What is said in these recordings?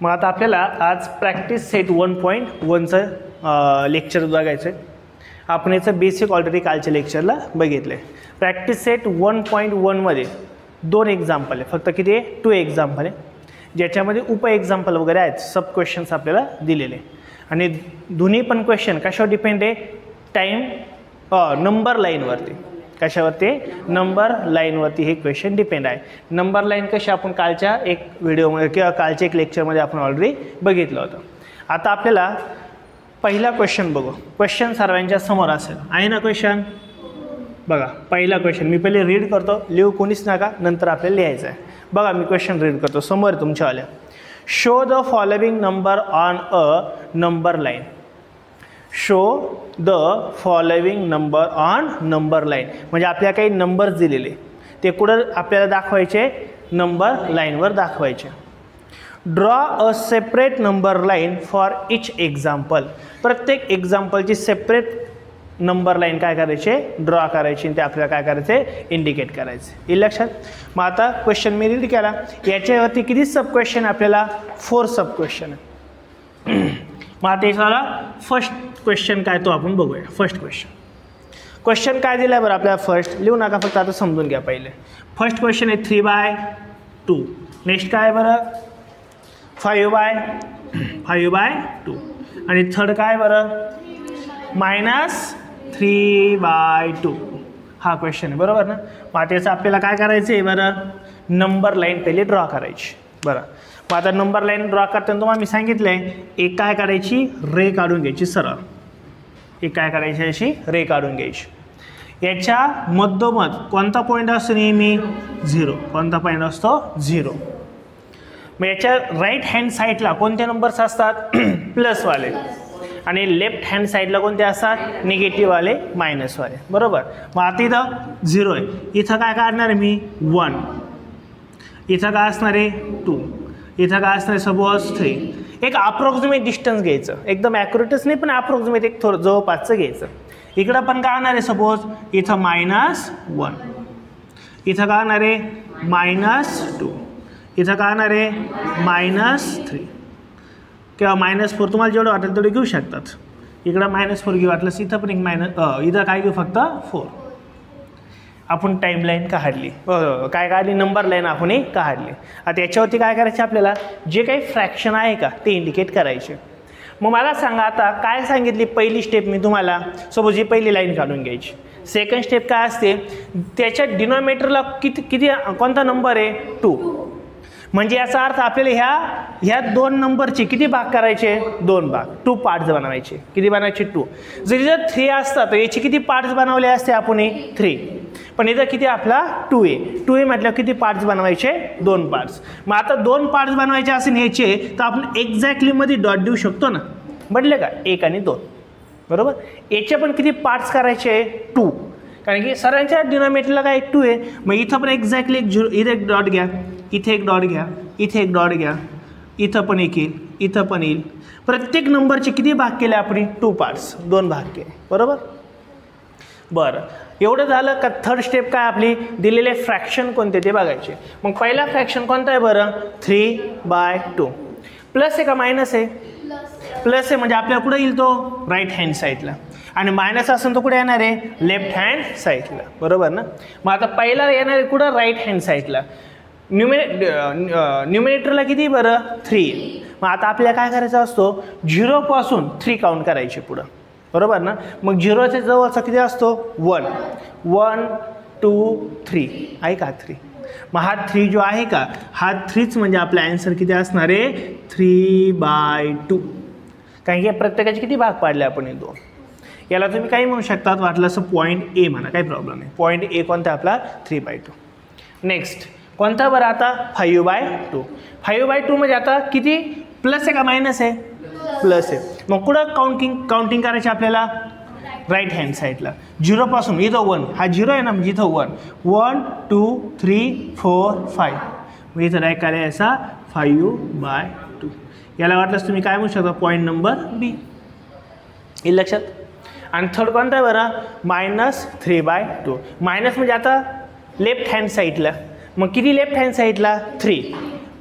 मग आता आपल्याला आज प्रॅक्टिस सेट 1.1चं लेक्चर बघायचं आहे. आपण याचं बेसिक ऑलरेडी कालच्या लेक्चरला बघितलं आहे. प्रॅक्टिस सेट 1.1मध्ये 2 एक्झाम्पल आहे, फक्त किती आहे 2 एक्झाम्पल आहे, ज्याच्यामध्ये उप एक्झाम्पल वगैरे आहेत, सब क्वेश्चन्स आपल्याला दिलेले. आणि दोन्ही पण क्वेश्चन कशावर डिपेंड आहे, टाईम नंबर लाईनवरती. कशावरती, नंबर लाईनवरती हे क्वेश्चन डिपेंड आहे. नंबर लाईन कशी आपण कालच्या एक व्हिडिओमध्ये किंवा कालच्या एक लेक्चरमध्ये आपण ऑलरेडी बघितलं होतं. आता आपल्याला पहिला क्वेश्चन बघू. क्वेश्चन सर्वांच्या समोर असेल, आहे ना क्वेश्चन? बघा पहिला क्वेश्चन मी पहिले रीड करतो, लिहू कोणीच नका, नंतर आपल्याला लिहायचं आहे. बघा मी क्वेश्चन रीड करतो, समोर तुमच्यावाल्या. Show the following number on a number line. Show the following number on number line म्हणजे आपल्याला काही नंबर्स दिलेले, ते कुठं आपल्याला दाखवायचे, नंबर लाईनवर दाखवायचे. Draw a separate number line for each example. प्रत्येक एक्झाम्पलची सेपरेट नंबर लाईन काय करायचे, ड्रॉ करायची, ते आपल्याला काय करायचे, इंडिकेट करायचे. येईल लक्षात? मग आता क्वेश्चन मी रीड केला, याच्यावरती किती सब क्वेश्चन आपल्याला, 4 सब क्वेश्चन आहे. मग आता याला फर्स्ट क्वेश्चन काय तो आपण बघूया. फर्स्ट क्वेश्चन काय दिलं आहे बरं आपल्याला, फर्स्ट लिहू नका, फक्त आता समजून घ्या पहिले. फर्स्ट क्वेश्चन आहे 3/2. नेक्स्ट काय बरं, 5/2. आणि थर्ड काय बरं, -3/2. हा क्वेश्चन आहे, बरोबर ना? मग आता याचं आपल्याला काय करायचं आहे बरं, नंबर लाईन पहिले ड्रॉ करायची. बरं, मग आता नंबर लाईन ड्रॉ करताना तुम्हाला मी सांगितलं आहे, एक काय करायची, रे काढून घ्यायची सरळ. एक काय करायची, अशी रे काढून घ्यायची. याच्या मधोमध कोणता पॉईंट असतो नेहमी, 0. कोणता पॉईंट असतो, 0. मग याच्या राईट हँड साईडला कोणते नंबर्स असतात, प्लसवाले. आणि लेफ्ट हँड साईडला कोणते असतात, निगेटिव्हवाले, मायनसवाले. बरोबर. मग आता इथं 0 आहे, इथं काय काढणार आहे मी, 1. इथं काय असणार आहे, 2. इथं काय असणार आहे, सपोज 3. एक अप्रॉक्सिमेट डिस्टन्स घ्यायचं, एकदम ॲक्युरेटच नाही पण अप्रॉक्सिमेट एक थोडं जवळपासचं घ्यायचं. इकडं पण काय होणार आहे, सपोज इथं -1. इथं काय होणार आहे, -2. इथं काय होणार आहे, -3 किंवा -4. तुम्हाला जेवढं वाटेल तेवढे घेऊ शकतात. इकडं -4 घेऊ वाटलं, इथं पण एक इथं काय घेऊ, फक्त 4. आपण टाईमलाईन काढली, काय काढली, नंबर लाईन आपण काढली. आता याच्यावरती काय करायचे, आपल्याला जे काही फ्रॅक्शन आहे का ते इंडिकेट करायचे. मग मला सांगा आता काय सांगितली पहिली स्टेप मी तुम्हाला, सपोज ही पहिली लाईन काढून घ्यायची. सेकंड स्टेप काय असते, त्याच्या डिनॉमिनेटरला किती कोणता नंबर आहे, 2. म्हणजे याचा अर्थ आपल्याला ह्या 2 नंबरचे किती भाग करायचे, 2 भाग, 2 पार्ट्स बनवायचे. किती बनायचे, 2. जर इथं 3 असतात तर याचे किती पार्ट्स बनवले असते आपण, 3. पण इथं किती आपला 2 आहे. 2 आहे म्हटल्यावर किती पार्ट्स बनवायचे, 2 पार्ट्स. मग आता 2 पार्ट्स बनवायचे असेल ह्याचे, तर आपण एक्झॅक्टली मध्ये डॉट देऊ शकतो ना, म्हटले का, 1 आणि 2. बरोबर. याचे पण किती पार्ट्स करायचे, 2. कारण की सर्वांच्या डिनॉमिनेटरला काय 2 आहे. मग इथं पण एक्झॅक्टली एक 0, इथं एक डॉट घ्या, इथे एक डॉट घ्या, इथे एक डॉट घ्या, इथं पण एक येईल, इथं पण येईल. प्रत्येक नंबरचे किती भाग केले आपण, 2 पार्ट्स, 2 भाग केले. बरोबर. बरं, एवढं झालं का थर्ड स्टेप काय आपली, दिलेले फ्रॅक्शन कोणते ते बघायचे. मग पहिला फ्रॅक्शन कोणता आहे बरं, 3/2. प्लस आहे का मायनस आहे, प्लस आहे म्हणजे आपल्याला कुठं येईल तो, राईट हँड साईडला. आणि मायनस असेल तो कुठे येणार आहे, लेफ्ट हँड साईडला. बरोबर ना? मग आता पहिला येणार आहे कुठं, राईट हँड साईडला. न्यूमिनेटरला किती बरं, 3. मग आता आपल्याला काय करायचं असतो, 0 पासून 3 काउंट करायचे पुढं. बरोबर ना? मग 0च्या जवळचा किती असतो, 1. 1 2 3 आहे का, 3. मग हा 3 जो आहे का, हा 3च म्हणजे आपला ॲन्सर किती असणार आहे, 3/2. कारण की प्रत्येकाचे किती भाग पाडले आपण, 2. याला तुम्ही काही म्हणू शकतात, वाटलं असं पॉईंट ए म्हणा, काही प्रॉब्लेम नाही. पॉईंट ए कोणता आपला, 3/2. नेक्स्ट कोणता बरं आता, 5/2. 5/2 म्हणजे आता किती, प्लस आहे का मायनस आहे, प्लस आहे. मग कुठं काउंटिंग करायची आपल्याला, राईट हँड साईडला. 0 पासून इथं 1, हा 0 आहे ना, म्हणजे इथं 1. 1 2 3 4 5. मग इथं डायरेक्ट काय असा 5/2. याला वाटलंच तुम्ही काय म्हणू शकता, पॉईंट नंबर बी. येईल लक्षात? आणि थर्ड कोणता आहे बरं, -3/2. मायनस म्हणजे आता लेफ्ट हँड साईडला. मग किती लेफ्ट हँड साईडला, 3.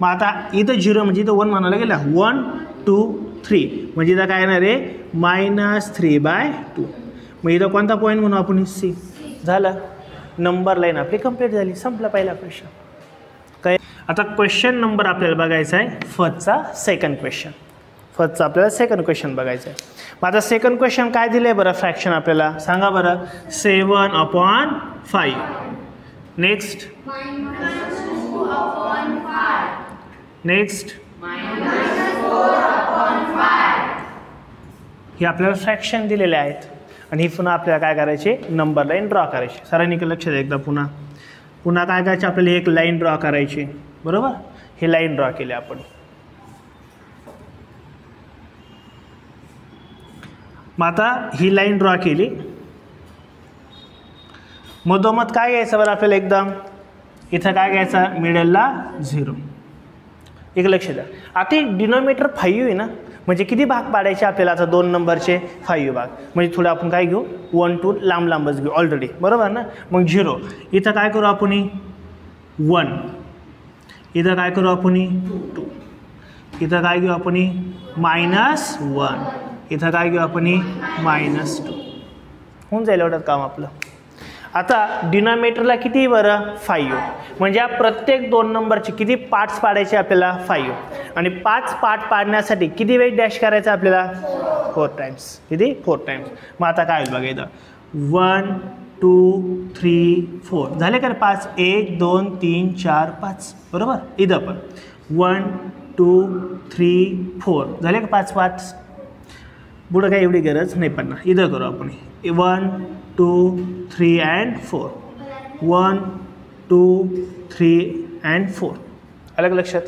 मग आता इथं 0 म्हणजे इथं 1 म्हणायला गेला 1 2 3 म्हणजे इथं काय येणार आहे -3/2. मग इथं कोणता पॉईंट म्हणू आपण सी. झालं, नंबर लाईन आपली कंप्लीट झाली, संपला पहिला क्वेश्चन. काय आता क्वेश्चन नंबर आपल्याला बघायचा आहे फर्स्टचा सेकंड क्वेश्चन. फर्स्टचा आपल्याला सेकंड क्वेश्चन बघायचं आहे. मग आता सेकंड क्वेश्चन काय दिलं आहे बरं फ्रॅक्शन आपल्याला सांगा बरं. 7/5. नेक्स्ट नेक्स्ट हे आपल्याला फ्रॅक्शन दिलेले आहेत आणि ही पुन्हा आपल्याला काय करायचे नंबर लाईन ड्रॉ करायची. सरांनी लक्ष द्या एकदा पुन्हा काय करायचे आपल्याला एक लाईन ड्रॉ करायची बरोबर. ही लाईन ड्रॉ केली आपण. मग आता ही लाईन ड्रॉ केली मधोमध काय घ्यायचं बरं आपल्याला एकदम इथं काय घ्यायचं मिडलला 0. एक लक्ष द्या आता डिनोमिनेटर 5 आहे ना म्हणजे किती भाग पाडायचे आपल्याला आता 2 नंबरचे 5 भाग म्हणजे थोडं आपण काय घेऊ 1 2 लांबच घेऊ ऑलरेडी बरोबर ना. मग 0 इथं काय करू आपण 1 इथं काय करू आपण 2 इथं काय घेऊ आपण -1 इथं काय घेऊ आपण -2 होऊन जाईल एवढं काम आपलं. आता डिनॉमिनेटरला किती बरं 5 म्हणजे या प्रत्येक 2 नंबरचे किती पार्ट्स पाडायचे आपल्याला 5 आणि 5 पार्ट पाडण्यासाठी किती वेळ डॅश करायचा आपल्याला 4 टाइम्स. किती 4 टाइम्स. मग आता काय होईल बघा इथं 1 2 3 4 झाले का 5 1 2 3 4 5 बरोबर. इथं पण 1 2 3 4 झाले का 5 5. पुढं काय एवढी गरज नाही पडणार. इथं करू आपण 1 2 3 and 4 1 2 3 and 4 अलग लक्षात.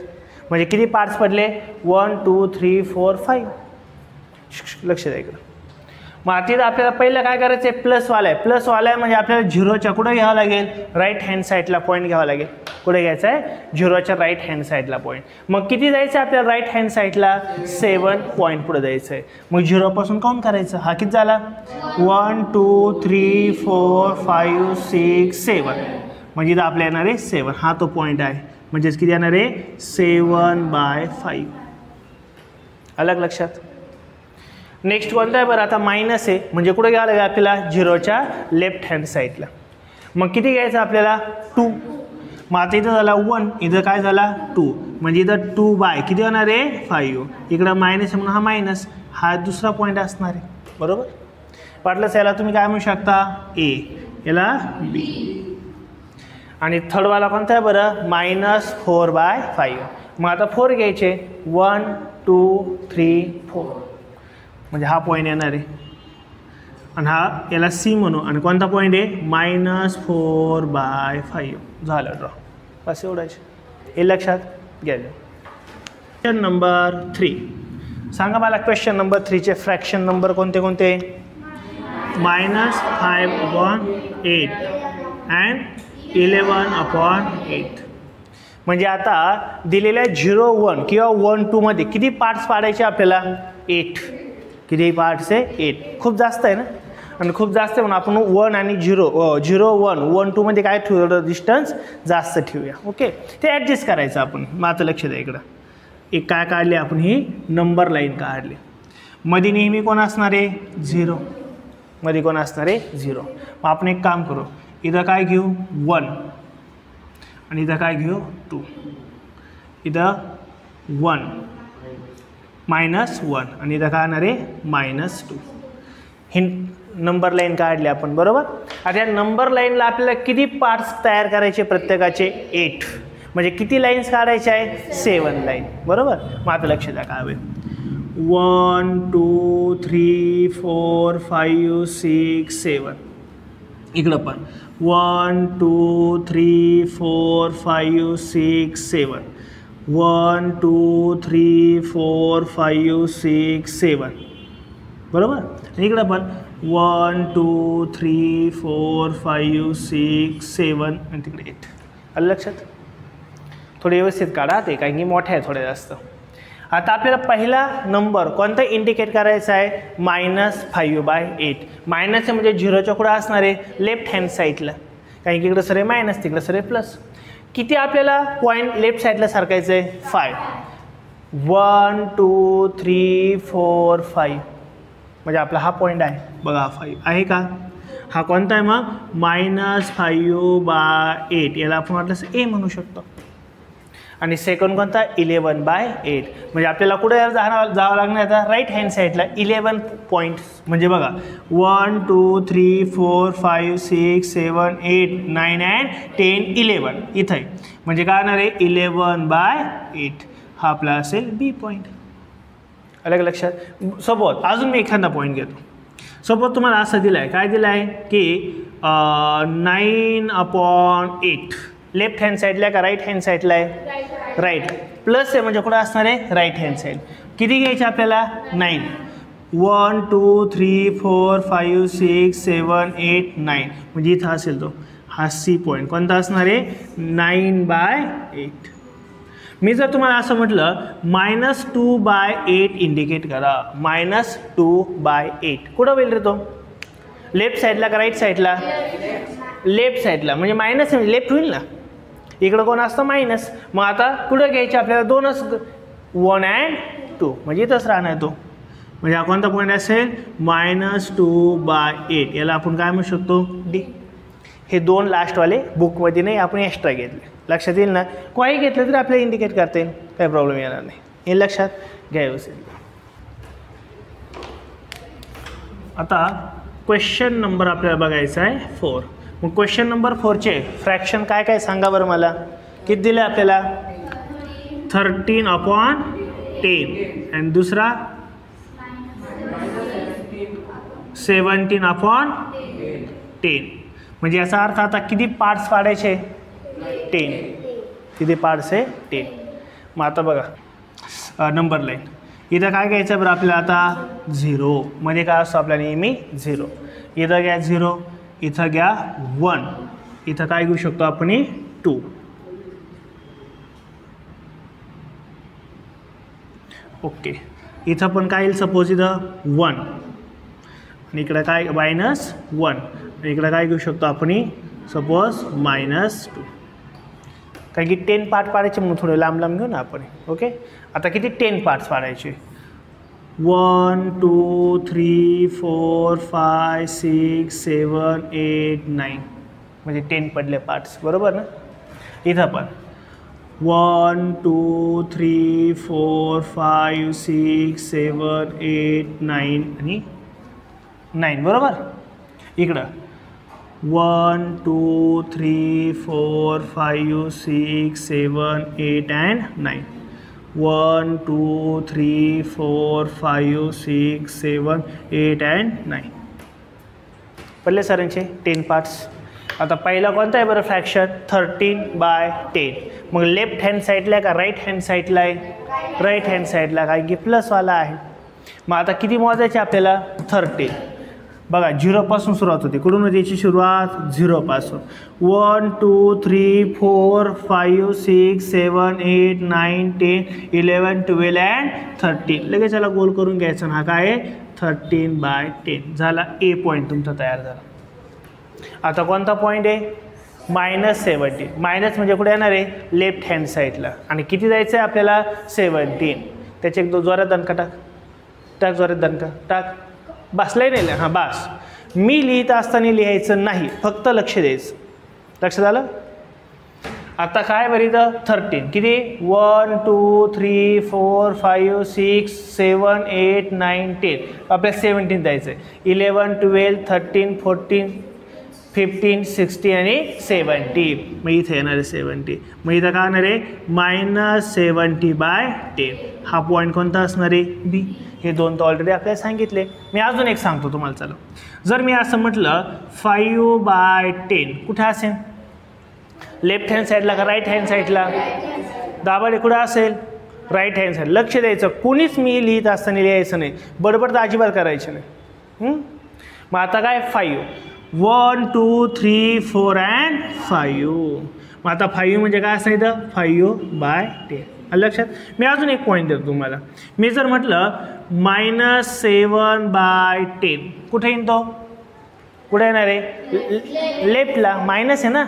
म्हणजे किती पार्ट्स पडले 1 2 3 4 5 लक्ष द्या इकडं. मग आता आपल्याला पहिलं काय करायचं आहे प्लसवाला आहे. प्लसवाला आहे म्हणजे आपल्याला 0च्या कुठं घ्यावं लागेल राईट हँड साईडला पॉईंट घ्यावा लागेल. कुठे घ्यायचं आहे 0च्या राईट हँड साईडला पॉईंट. मग किती जायचं आहे आपल्याला राईट हँड साईडला 7 पॉईंट पुढे जायचं आहे. मग 0पासून काउंट करायचं. हा किती झाला 1 2 3 4 5 6 7 म्हणजे इथं आपल्या येणार आहे 7. हा तो पॉईंट आहे म्हणजेच किती येणार आहे 7/5 अलग लक्षात. नेक्स्ट कोणता आहे बरं आता मायनस आहे म्हणजे कुठे घ्यावं लागेल आपल्याला 0च्या लेफ्ट हँड साईडला. मग किती घ्यायचं आपल्याला 2. मग आता इथं झाला 1 इथं काय झाला 2 म्हणजे इथं 2/, किती होणार आहे 5. इकडं मायनस आहे म्हणून हा मायनस हा दुसरा पॉईंट असणार आहे बरोबर. वाटलंच याला तुम्ही काय म्हणू शकता A याला B. आणि थर्डवाला कोणता आहे बरं -4/5. मग आता 4 घ्यायचे 1 2 3 4 म्हणजे हा पॉईंट येणार आहे आणि हा याला C म्हणू आणि कोणता पॉईंट आहे -4/5 झालं ड्रॉ. बस एवढंच हे लक्षात घ्यायचं. क्वेश्चन नंबर 3 सांगा मला क्वेश्चन नंबर 3चे फ्रॅक्शन नंबर कोणते कोणते -5/8 and 11/8. म्हणजे आता दिलेल्या 0 1 किंवा 1 2 मध्ये किती पार्ट्स पाडायचे आपल्याला 8. किती पार्ट्स आहे 8. खूप जास्त आहे ना आणि खूप जास्त आहे म्हणून आपण 1 आणि 0 1 1 2 मध्ये काय ठेवलं डिस्टन्स जास्त ठेवूया. ओके ते ॲडजस्ट करायचं आपण. मग आता लक्ष द्या इकडं एक काय काढले आपण ही नंबर लाईन काढली. मध्ये नेहमी कोण असणार आहे 0 मध्ये कोण असणार आहे 0. मग आपण एक काम करू इथं काय घेऊ 1 आणि इथं काय घेऊ 2 इथं 1 -1 आणि इथं काय येणार आहे -2. ही नंबर लाईन काढली आपण बरोबर. आता या नंबर लाईनला आपल्याला किती पार्ट्स तयार करायचे प्रत्येकाचे 8 म्हणजे किती लाईन्स काढायचे आहे 7 लाईन बरोबर. मग आता लक्ष द्या काय होईल 1 2 3 4 5 6 7 इकडं पण 1 2 3 4 5 6 7 1 2 3 4 5 6 7 बरोबर. इकडं पण 1 2 3 4 5 6 7 आणि तिकडे 8 आलं लक्षात. थोडे व्यवस्थित काढा ते कारण की मोठे आहे थोडे जास्त. आता आपल्याला पहिला नंबर कोणता इंडिकेट करायचा आहे -5/8. मायनस म्हणजे 0च्या कुठं असणार आहे लेफ्ट हँड साईडला कारण की इकडं सर आहे मायनस तिकडं सर आहे प्लस. किती आपल्याला पॉईंट लेफ्ट साईडला सारखायचं आहे 5 1 2 3 4 5 म्हणजे आपला हा पॉईंट आहे बघा 5 आहे का हा कोणता आहे मग -5/8 याला आपण वाटलं ए म्हणू शकतो आणि सेकंड कोणता 11/8 म्हणजे आपल्याला कुठे जावं लागणार आता राईट हँड साईडला 11 पॉईंट्स म्हणजे बघा 1 2 3 4 5 6 7 8 9 and 10 11 इथं आहे म्हणजे काय होणार आहे 11/8 हा आपला असेल बी पॉईंट अलग लक्षात. सपोज अजून मी एखादा पॉईंट घेतो सपोज तुम्हाला असं दिलं आहे काय दिलं आहे की 9/8 लेफ्ट हँड साईडला का राईट हँड साईडला आहे राईट प्लस आहे म्हणजे कुठं असणार आहे राईट हँड साईड किती घ्यायचे आपल्याला 9 1 2 3 4 5 6 7 8 9 म्हणजे इथं असेल तो हा सी पॉईंट कोणता असणार आहे 9/8. मी जर तुम्हाला असं म्हटलं -2/8 इंडिकेट करा -2/8 कुठं होईल रे तो लेफ्ट साईडला का राईट साईडला लेफ्ट साईडला म्हणजे मायनस म्हणजे लेफ्ट होईल ना इकडं कोण असतं मायनस मग आता कुठं घ्यायचे आपल्याला दोनच 1 and 2 म्हणजे इथंच राहणार तो म्हणजे हा कोणता पॉईंट असेल -2/8 याला आपण काय म्हणू शकतो डी. हे दोन लास्टवाले बुकमध्ये नाही आपण एक्स्ट्रा घेतले लक्षात येईल ना काही घेतलं तरी आपल्याला इंडिकेट करता येईल काही प्रॉब्लेम येणार नाही हे लक्षात घ्यायचं. आता क्वेश्चन नंबर आपल्याला बघायचा आहे 4. मग क्वेश्चन नंबर 4चे फ्रॅक्शन काय काय सांगा बरं मला किती दिलं आपल्याला 13/10 आणि दुसरा 17/10 म्हणजे याचा अर्थ आता किती पार्ट्स पाडायचे 10 किती पार्ट्स आहे 10. मग आता बघा नंबर लाईन इथं काय घ्यायचं बरं आपल्याला आता 0 म्हणजे काय असतो आपल्या नेहमी 0 इथं घ्या 0 इथं घ्या 1 इथं काय घेऊ शकतो आपण 2 ओके इथं पण काय येईल सपोज इथं 1 आणि इकडं काय -1 इकडं काय घेऊ शकतो आपण सपोज -2 कारण की 10 पार्ट पाडायचे म्हणून थोडे लांब लांब घेऊ ना आपण ओके. आता किती 10 पार्ट्स पाडायचे 1 2 3 4 5 6 7 8 9 म्हणजे 10 पडले पार्ट्स बरोबर ना. इथं पण 1 2 3 4 5 6 7 8 9 आणि 9 बरोबर. इकडं 1 2 3 4 5 6 7 8 and 9 1 2 3 4 5 6 7 8 and 9 पडले सरांचे 10 पार्ट्स. आता पहिला कोणता आहे बरं फ्रॅक्शन 13/10 मग लेफ्ट हँड साईडला का राईट हँड साईडला आहे राईट हँड साईडला काय की प्लसवाला आहे. मग आता किती मोजायचे आपल्याला 30 बघा 0 पासून सुरुवात होते कुठून होती याची सुरुवात 0 पासून 1 2 3 4 5 6 7 8 9 10 11 12 and 13 लगेच याला गोल करून घ्यायचं हा काय आहे 13/10 झाला ए पॉईंट तुमचा तयार झाला. आता कोणता पॉईंट आहे -17 मायनस म्हणजे कुठे येणार आहे लेफ्ट हँड साईडला आणि किती जायचं आहे आपल्याला 17 त्याचे एक जोरात दणका टाक जोरात दणका टाक बसलाय नाही हां बस. मी लिहित असताना लिहायचं नाही फक्त लक्ष द्यायचं लक्षात आलं. आता काय बरं इथं 13 किती 1 2 3 4 5 6 7 8 9 10 आपल्याला 17 द्यायचं आहे 11 12 13 14 15 16 आणि 70 मग इथे येणार आहे 70 मग इथं काय होणार आहे -70/10 हा पॉईंट कोणता असणार आहे बी. हे दोन तर ऑलरेडी आपल्याला सांगितले. मी अजून एक सांगतो तुम्हाला चला. जर मी असं म्हटलं 5/10 कुठे असेल लेफ्ट हँड साईडला का राईट हँड साईडला दाबाडे कुठं असेल राईट हँड साईड. लक्ष द्यायचं कोणीच मी लिहित असताना लिहायचं नाही बडबड तर अजिबात करायचं नाही. मग आता काय 5 1 2 3 4 and 5 मग आता 5 म्हणजे काय असायचं 5/10 लक्षात. मी अजून एक पॉईंट देतो तुम्हाला. मी जर म्हटलं -7/10 कुठे येईन तो कुठे येणार आहे लेफ्टला मायनस आहे ना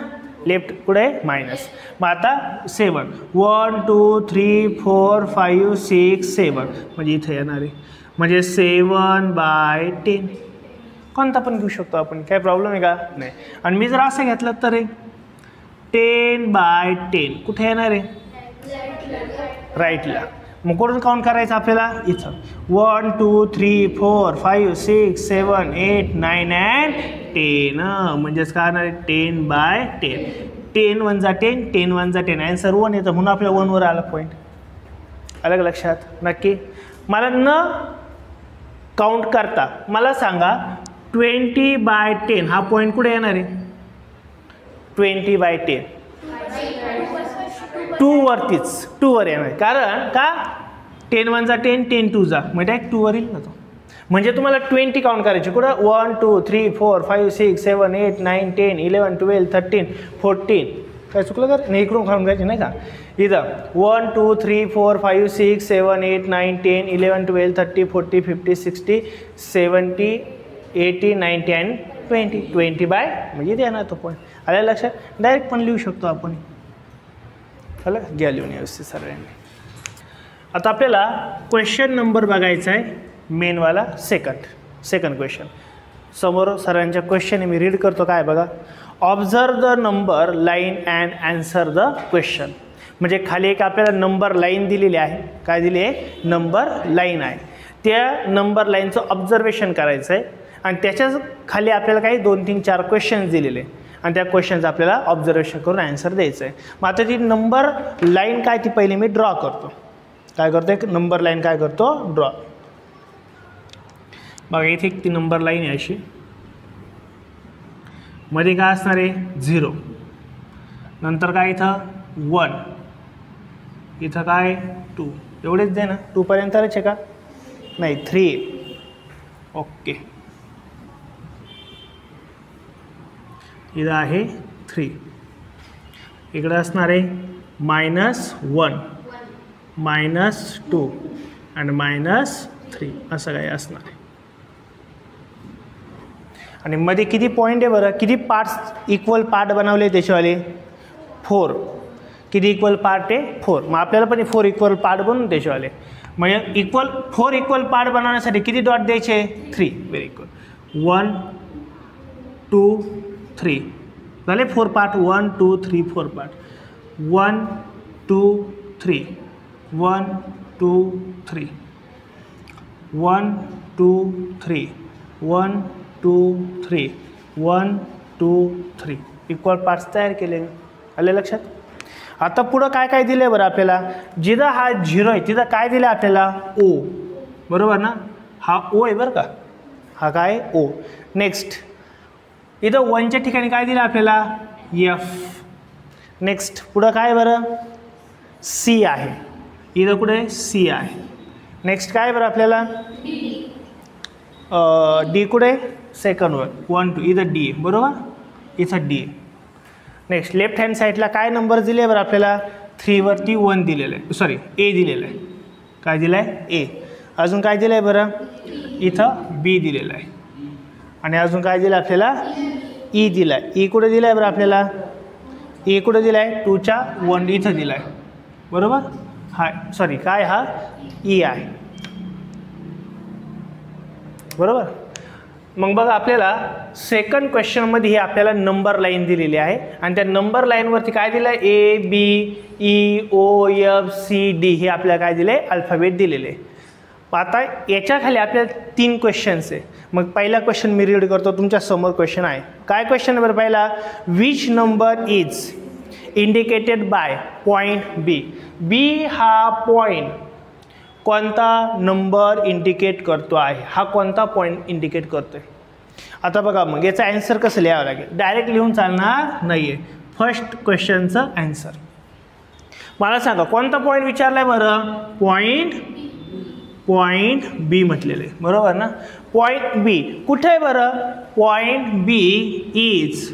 लेफ्ट पुढे मायनस. मग आता 7 1 2 3 4 5 6 7 म्हणजे इथे येणार आहे, म्हणजे 7/10. कोणता पण घेऊ शकतो आपण, काय प्रॉब्लेम आहे का नाही. आणि मी जर असं घेतलं तर 10/10 कुठे येणार आहे, राईटला. मग कुठून काउंट करायचं आपल्याला, इथं 1 2 3 4 5 6 7 8 9 and 10. म्हणजेच काय येणार आहे 10/10. 10 1 जा 10, 10 1 जा 10. आन्सर 1 येतं म्हणून आपल्या 1 वर आला पॉईंट. अलग लक्षात नक्की. मला न काउंट करता मला सांगा 20/10 हा पॉईंट कुठे येणार आहे, 20/10 2 वरतीच, 2 वर येणार. कारण का 10 1 जा 10, 10 2 जा म्हणजे 2 वर येईल ना तो. म्हणजे तुम्हाला 20 काउंट करायचे कुठं, 1 2 3 4 5 6 7 8 9 10 11 12 13 14. काय चुकलं का नाही, इकडून काउंट करायचे नाही का, इथं 1 2 3 4 5 6 7 8 9 10 11 12 13 14 15 16 17 18 19 and 20. 20 बाय म्हणजे इथे येणार तो पॉईंट. आल्या लक्षात. डायरेक्ट पण लिहू शकतो आपण. चला घ्या लिहून व्यवस्थित सर्वांनी. आता आपल्याला क्वेश्चन नंबर बघायचा आहे मेनवाला, सेकंड क्वेश्चन. समोर सर्वांच्या क्वेश्चन मी रीड करतो. काय बघा, observe the number line and answer the question. म्हणजे खाली एक आपल्याला नंबर लाईन दिलेली आहे. काय दिली आहे, नंबर लाईन आहे. त्या नंबर लाईनचं ऑब्झर्वेशन करायचं आहे आणि त्याच्याच खाली आपल्याला काही 2 3 4 क्वेश्चन्स दिलेले आणि त्या क्वेश्चनचं आपल्याला ऑब्झर्वेशन करून आन्सर द्यायचं आहे. मग आता ती नंबर लाईन काय ती पहिले मी ड्रॉ करतो. काय करतो, एक नंबर लाईन काय करतो, ड्रॉ. बघा इथे ती नंबर लाईन आहे अशी, मध्ये काय असणार आहे 0, नंतर काय इथं 1, इथं काय 2. एवढेच दे ना, 2 पर्यंतच आहे का, नाही 3. ओके, इथं आहे 3. इकडे असणार आहे -1 -2 आणि -3 असं काय असणार आहे. आणि मध्ये किती पॉईंट आहे बरं, किती पार्ट्स इक्वल पार्ट बनवले त्याच्यावाले 4. किती इक्वल पार्ट आहे 4. मग आपल्याला पण 4 इक्वल पार्ट बनवून त्याच्यावाले. म्हणजे 4 इक्वल पार्ट बनवण्यासाठी किती डॉट द्यायचे, 3. Very good. 1 2 3 झाले 4 पार्ट. 1 2 3 4 पार्ट. 1 2 3 1 2 3 1 2 3 1 2 3 1 2 3 इक्वल पार्ट्स तयार केले. आले लक्षात. आता पुढं काय काय दिलं आहे बरं आपल्याला, जिथं हा 0 आहे तिथं काय दिलं आपल्याला, O. बरोबर ना, हा O आहे बरं का, हा काय O. नेक्स्ट इथं 1च्या ठिकाणी काय दिलं आपल्याला, F. नेक्स्ट पुढं काय बरं, C आहे. इथं कुठे C आहे. नेक्स्ट काय बरं आपल्याला, D कुठे, सेकंडवर 1 2 इथं D आहे बरोबर, इथं D. नेक्स्ट लेफ्ट हँड साईडला काय नंबर दिले बरं आपल्याला, 3 वरती 1 दिलेलं आहे, सॉरी A दिलेलं आहे. काय दिलं आहे, A. अजून काय दिलं आहे बरं, इथं B दिलेलं आहे. आणि अजून काय दिलं आपल्याला, E दिला आहे. E कुठे दिला आहे बरं आपल्याला, E कुठे दिला आहे, 2च्या 1 इथं दिला आहे बरोबर. हा सॉरी काय, हा E आहे बरोबर. मग बघा आपल्याला सेकंड क्वेश्चनमध्ये ही आपल्याला नंबर लाईन दिलेली आहे आणि त्या नंबर लाईनवरती काय दिलं आहे, A B E O F C D हे आपल्याला काय दिले, अल्फाबेट दिलेले. आता याच्या खाली आपल्याला 3 क्वेश्चन्स आहे. मग पहिला क्वेश्चन मी रीड करतो, तुमच्या समोर क्वेश्चन आहे. काय क्वेश्चन आहे बरं पहिला, which number is indicated by point B. B हा पॉईंट कोणता नंबर इंडिकेट करतो आहे, हा कोणता पॉईंट इंडिकेट करतोय. आता बघा मग याचा आन्सर कसं लिहावं लागेल, डायरेक्ट लिहून चालणार नाही आहे. फर्स्ट क्वेश्चनचं आन्सर मला सांगा, कोणता पॉईंट विचारलाय बरं, पॉईंट बी म्हटलेलं आहे बरोबर ना. पॉईंट बी कुठे आहे बरं, पॉईंट बी इज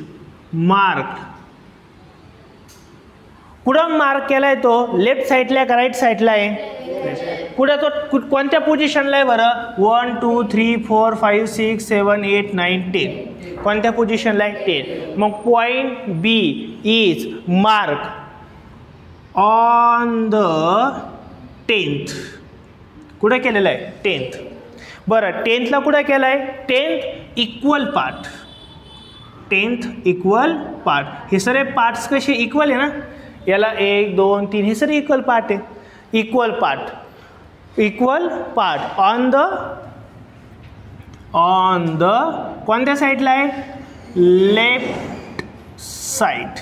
मार्क. कुठं मार्क केलाय तो, लेफ्ट साईडला का राईट साईडला आहे, पुढे तो कोणत्या पोझिशनला आहे बरं 1 2 3 4 5 6 7 8 9 10 कोणत्या पोझिशनला आहे 10. मग point B is mark on the 10th कुठे केलेलं आहे 10th. बरं 10thला कुठे केलं आहे 10th equal part 10th equal part. हे सगळे पार्ट्स कसे इक्वल आहे ना याला 1 2 3 हे सगळे इक्वल पार्ट आहे. इक्वल पार्ट ऑन द कोणत्या साईडला आहे लेफ्ट साईड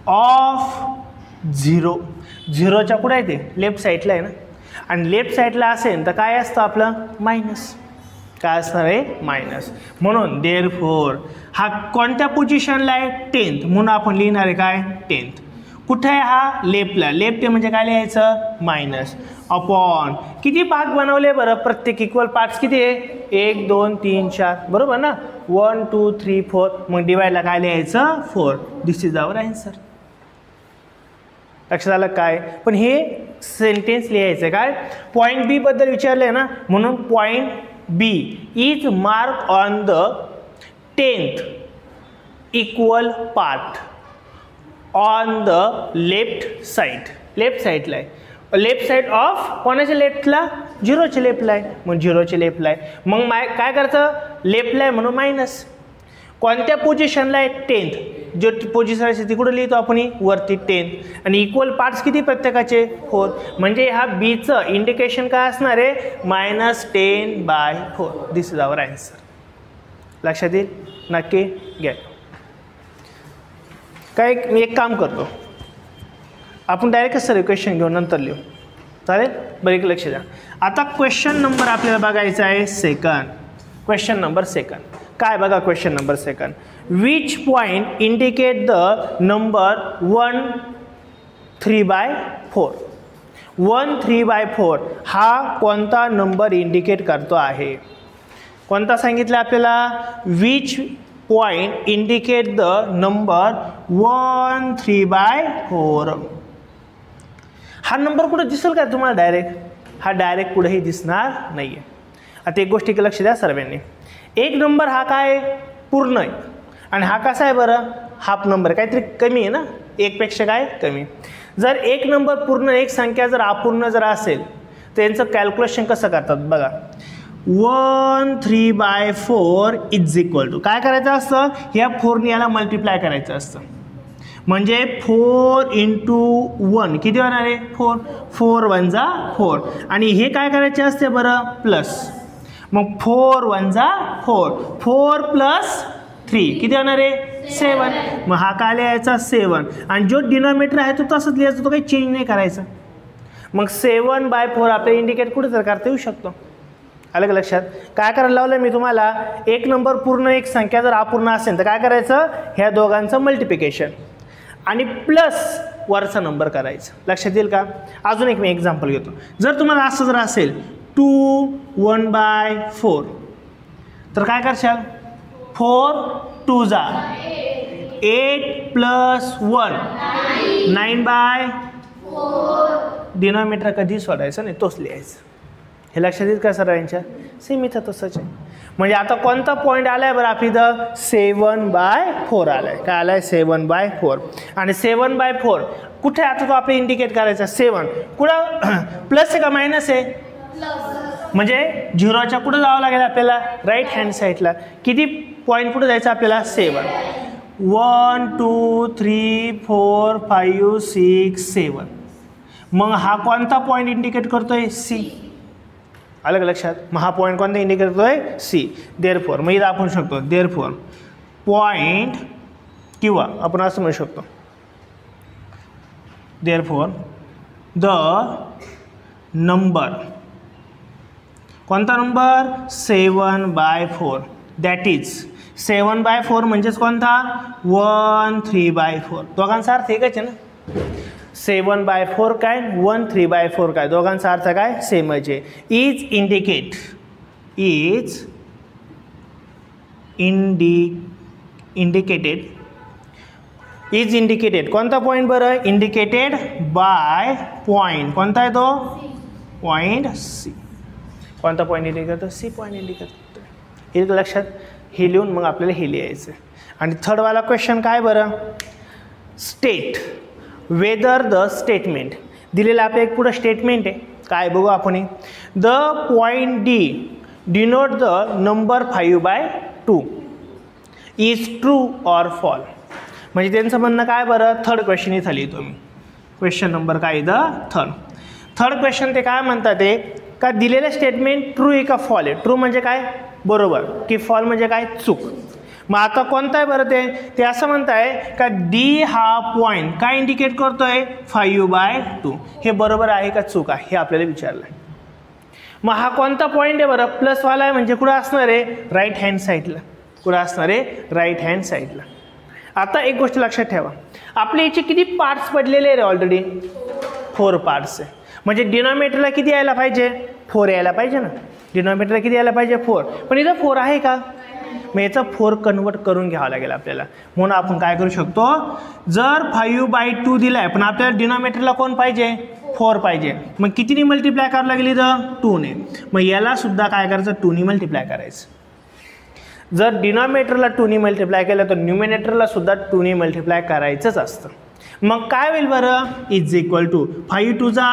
ऑफ 0. 0च्या पुढे आहे ते लेफ्ट साईडला आहे ना आणि लेफ्ट साईडला असेल तर काय असतं आपलं मायनस. काय असणार आहे मायनस. म्हणून देअरफॉर हा कोणत्या पोझिशनला आहे 10th म्हणून आपण लिहिणार आहे काय 10th. कुठे आहे हा लेफ्टला. लेफ्ट म्हणजे काय लिहायचं मायनस अपॉन किती भाग बनवले बरं प्रत्येक इक्वल पार्ट्स किती आहे 1 2 3 4 बरोबर ना 1 2 3 4 मग डिवाइडला काय लिहायचं 4. दिस इज आवर आन्सर. लक्षात आलं काय. पण हे सेंटेन्स लिहायचं काय पॉईंट बी बद्दल विचारलं आहे ना म्हणून point B is mark on the 10th equal part on the left side. Left साईडला आहे. लेफ्ट साईड ऑफ कोणाच्या लेफ्टला 0च्या लेफ्टला आहे. मग 0च्या लेफ्टला आहे. मग काय करायचं लेफ्टला आहे म्हणून मायनस. कोणत्या पोझिशनला आहे 10th जो पोझिशन असेल ती कुठं लिहितो आपण वरती 10th आणि इक्वल पार्ट्स किती प्रत्येकाचे 4. म्हणजे ह्या बीचं इंडिकेशन काय असणार आहे -10/4. दिस इज आवर आन्सर. लक्षात येईल नक्की घ्या. काय मी एक काम करतो आपण डायरेक्ट सर क्वेश्चन घेऊन नंतर लिहू चालेल. बरं एक लक्ष द्या. आता क्वेश्चन नंबर आपल्याला बघायचा आहे सेकंड. क्वेश्चन नंबर सेकंड काय बघा question number second. Which point indicate the number 1 3/4. 1 3/4 हा कोणता नंबर इंडिकेट करतो आहे. कोणता सांगितलं आपल्याला which point indicate the number 1 3/4. हा नंबर कुठे दिसेल का तुम्हाला डायरेक्ट. हा डायरेक्ट कुठेही दिसणार नाही आहे. आता एक गोष्टी लक्ष द्या सर्वांनी. एक नंबर हा काय पूर्ण आहे आणि हा कसा आहे बरं हाफ नंबर काहीतरी कमी आहे ना एकपेक्षा काय कमी. जर एक नंबर पूर्ण एक संख्या जर अपूर्ण जर असेल तर यांचं कॅल्क्युलेशन कसं करतात बघा. 1 3/4 इज इक्वल टू काय करायचं असतं ह्या 4ने याला मल्टिप्लाय करायचं असतं. म्हणजे 4 × 1 किती होणार आहे 4. 4 1 जा 4 आणि हे काय करायचे असते बरं प्लस. मग 4 1 जा 4 4 + 3 किती होणार आहे 7. मग हा काय लिहायचा 7 आणि जो डिनॉमिनेटर आहे तो तसंच लिहायचा तो काही चेंज नाही करायचा. मग 7/4 आपल्याला इंडिकेट कुठे तर करता येऊ शकतो. अलग लक्षात काय करायला लावलं मी तुम्हाला एक नंबर पूर्ण एक संख्या जर अपूर्ण असेल तर काय करायचं ह्या दोघांचं मल्टिप्लिकेशन आणि प्लस वरचा नंबर करायचं. लक्षात येईल का. अजून एक मी एक्झाम्पल घेतो. जर तुम्हाला असं जर असेल 2 1/4 तर काय करशाल 4 2 जा 8 + 1 9/4 डिनॉमिनेटर कधी सोडायचं नाही तोच लिहायचं. हे लक्षात येईल का सरांच्या सेम इथं तसंच आहे. म्हणजे आता कोणता पॉईंट आला आहे बरं आपली इथं 7/4 आला आहे. काय आला आहे 7/4 आणि 7/4 कुठे आता तो आपल्याला इंडिकेट करायचा 7 कुठं प्लस आहे का मायनस आहे. म्हणजे 0च्या कुठं जावं लागेल आपल्याला राईट हँड साईडला. किती पॉईंट कुठं जायचं आपल्याला 7. 1 2 3 4 5 6 7. मग हा कोणता पॉईंट इंडिकेट करतोय सी. अलग लक्षात. मग हा पॉईंट कोणता इंडिकेट करतोय सी. देअरफॉर मग इथं आपण शकतो देअरफॉर पॉईंट किंवा आपण असं म्हणू शकतो देअरफॉर द नंबर कोणता नंबर 7/4 दॅट इज 7/4 म्हणजेच कोणता 1 3/4 दोघांचा अर्थ एकच आहे ना. 7/4 काय 1 3/4 काय दोघांचा अर्थ काय सेमच आहे. इज इंडिकेटेड कोणता पॉईंट बरं इंडिकेटेड बाय पॉईंट कोणता आहे तो पॉईंट सी. कोणता पॉईंट इंडिकेट करतो? सी पॉईंट इंडिकेट करतो. हे लक्षात, हे लिहून मग आपल्याला हे लिहायचं. आणि थर्डवाला क्वेश्चन काय बरं? स्टेट वेदर द स्टेटमेंट दिलेलं आपलं एक पुढं स्टेटमेंट आहे. काय बघू आपण? The point D denote the number 5/2 is true or fall. म्हणजे त्यांचं म्हणणं काय बरं? थर्ड क्वेश्चन इथं लिहितो मी. क्वेश्चन नंबर काय? द थर्ड क्वेश्चन ते काय म्हणतात ते का दिलेलं स्टेटमेंट ट्रू आहे का फॉल आहे? ट्रू म्हणजे काय? बरोबर. की फॉल म्हणजे काय? चूक. मग आता कोणता आहे बरं? ते असं म्हणताय का डी हा पॉईंट काय इंडिकेट करतोय? 5/2. हे बरोबर आहे का चूक आहे हे आपल्याला विचारलं आहे. मग हा कोणता पॉईंट आहे बरं? प्लसवाला आहे म्हणजे कुठं असणार आहे? राईट हँड साईडला. कुठं असणार आहे? राईट हँड साईडला. आता एक गोष्ट लक्षात ठेवा, आपले याचे किती पार्ट्स पडलेले आहे? ऑलरेडी 4 पार्ट्स आहे. म्हणजे डिनॉमिनेटरला किती यायला पाहिजे? 4 यायला पाहिजे ना. डिनॉमिनेटरला किती यायला पाहिजे? 4. पण इथं 4 आहे का? मग याचा 4 कन्वर्ट करून घ्यावा लागेल आपल्याला. म्हणून आपण काय करू शकतो? जर 5/2 दिलाय पण आपल्याला डिनॉमिनेटरला कोण पाहिजे? 4 पाहिजे. मग कितीने मल्टिप्लाय करावं लागेल? इथं 2ने. मग याला सुद्धा काय करायचं? 2ने मल्टिप्लाय करायचं. जर डिनॉमिनेटरला 2ने मल्टिप्लाय केलं तर न्यूमिनेटरला सुद्धा 2ने मल्टिप्लाय करायचंच असतं. मग काय होईल बरं? इज इक्वल टू 5 2 जा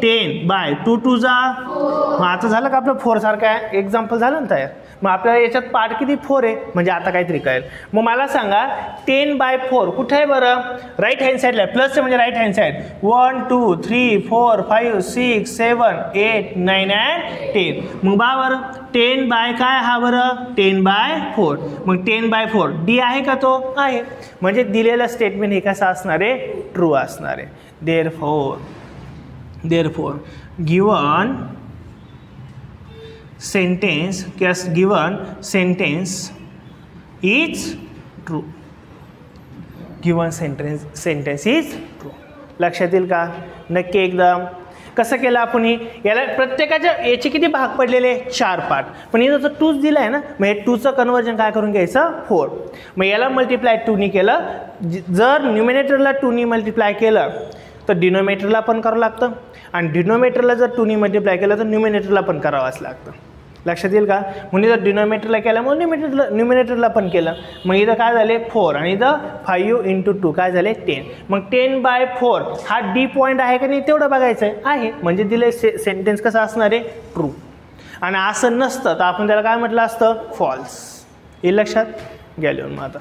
10/2 2 जा. मग आता झालं का आपलं 4 सारखं एक्झाम्पल झालं ना तयार. मग आपल्याला याच्यात पार्ट किती? 4 आहे. म्हणजे आता काहीतरी कळेल. मग मला सांगा 10/4 कुठे आहे बरं? राईट हँड साईडला. प्लस म्हणजे राईट हँड साईड. 1 2 3 4 5 6 7 8 9 and 10. मग बरं 10 बाय काय हा बरं? 10/4. मग 10/4 डी आहे का? तो आहे. म्हणजे दिलेलं स्टेटमेंट हे कसं असणार आहे? ट्रू असणार आहे. therefore given sentence is true. given sentence is true. लक्षात येईल का? नक्की एकदम. कसं केलं आपण? याला प्रत्येकाच्या याचे किती भाग पडलेले? 4 पार्ट. पण इथं जर 2 दिला आहे ना, मग हे 2चं कन्वर्जन काय करून घ्यायचं? 4. मग याला मल्टिप्लाय 2ने केलं. जर न्यूमिनेटरला 2ने मल्टिप्लाय केलं तर डिनोमिनेटरला पण करावं लागतं. आणि डिनोमिनेटरला जर 2ने मल्टिप्लाय केलं तर न्यूमिनेटरला पण करावंच लागतं. लक्षात येईल का? म्हणजे जर डिनोमिनेटरला केलं मग न्यूमिनेटरला पण केलं. मग इथं काय झाले? 4. आणि इथं 5 × 2 काय झाले? 10. मग 10/4 हा डी पॉईंट आहे का नाही तेवढं बघायचं आहे. म्हणजे दिले सेंटेन्स कसं असणार आहे? ट्रू. आणि असं नसतं तर आपण त्याला काय म्हटलं असतं? फॉल्स. हे लक्षात घ्या लिहून. मग आता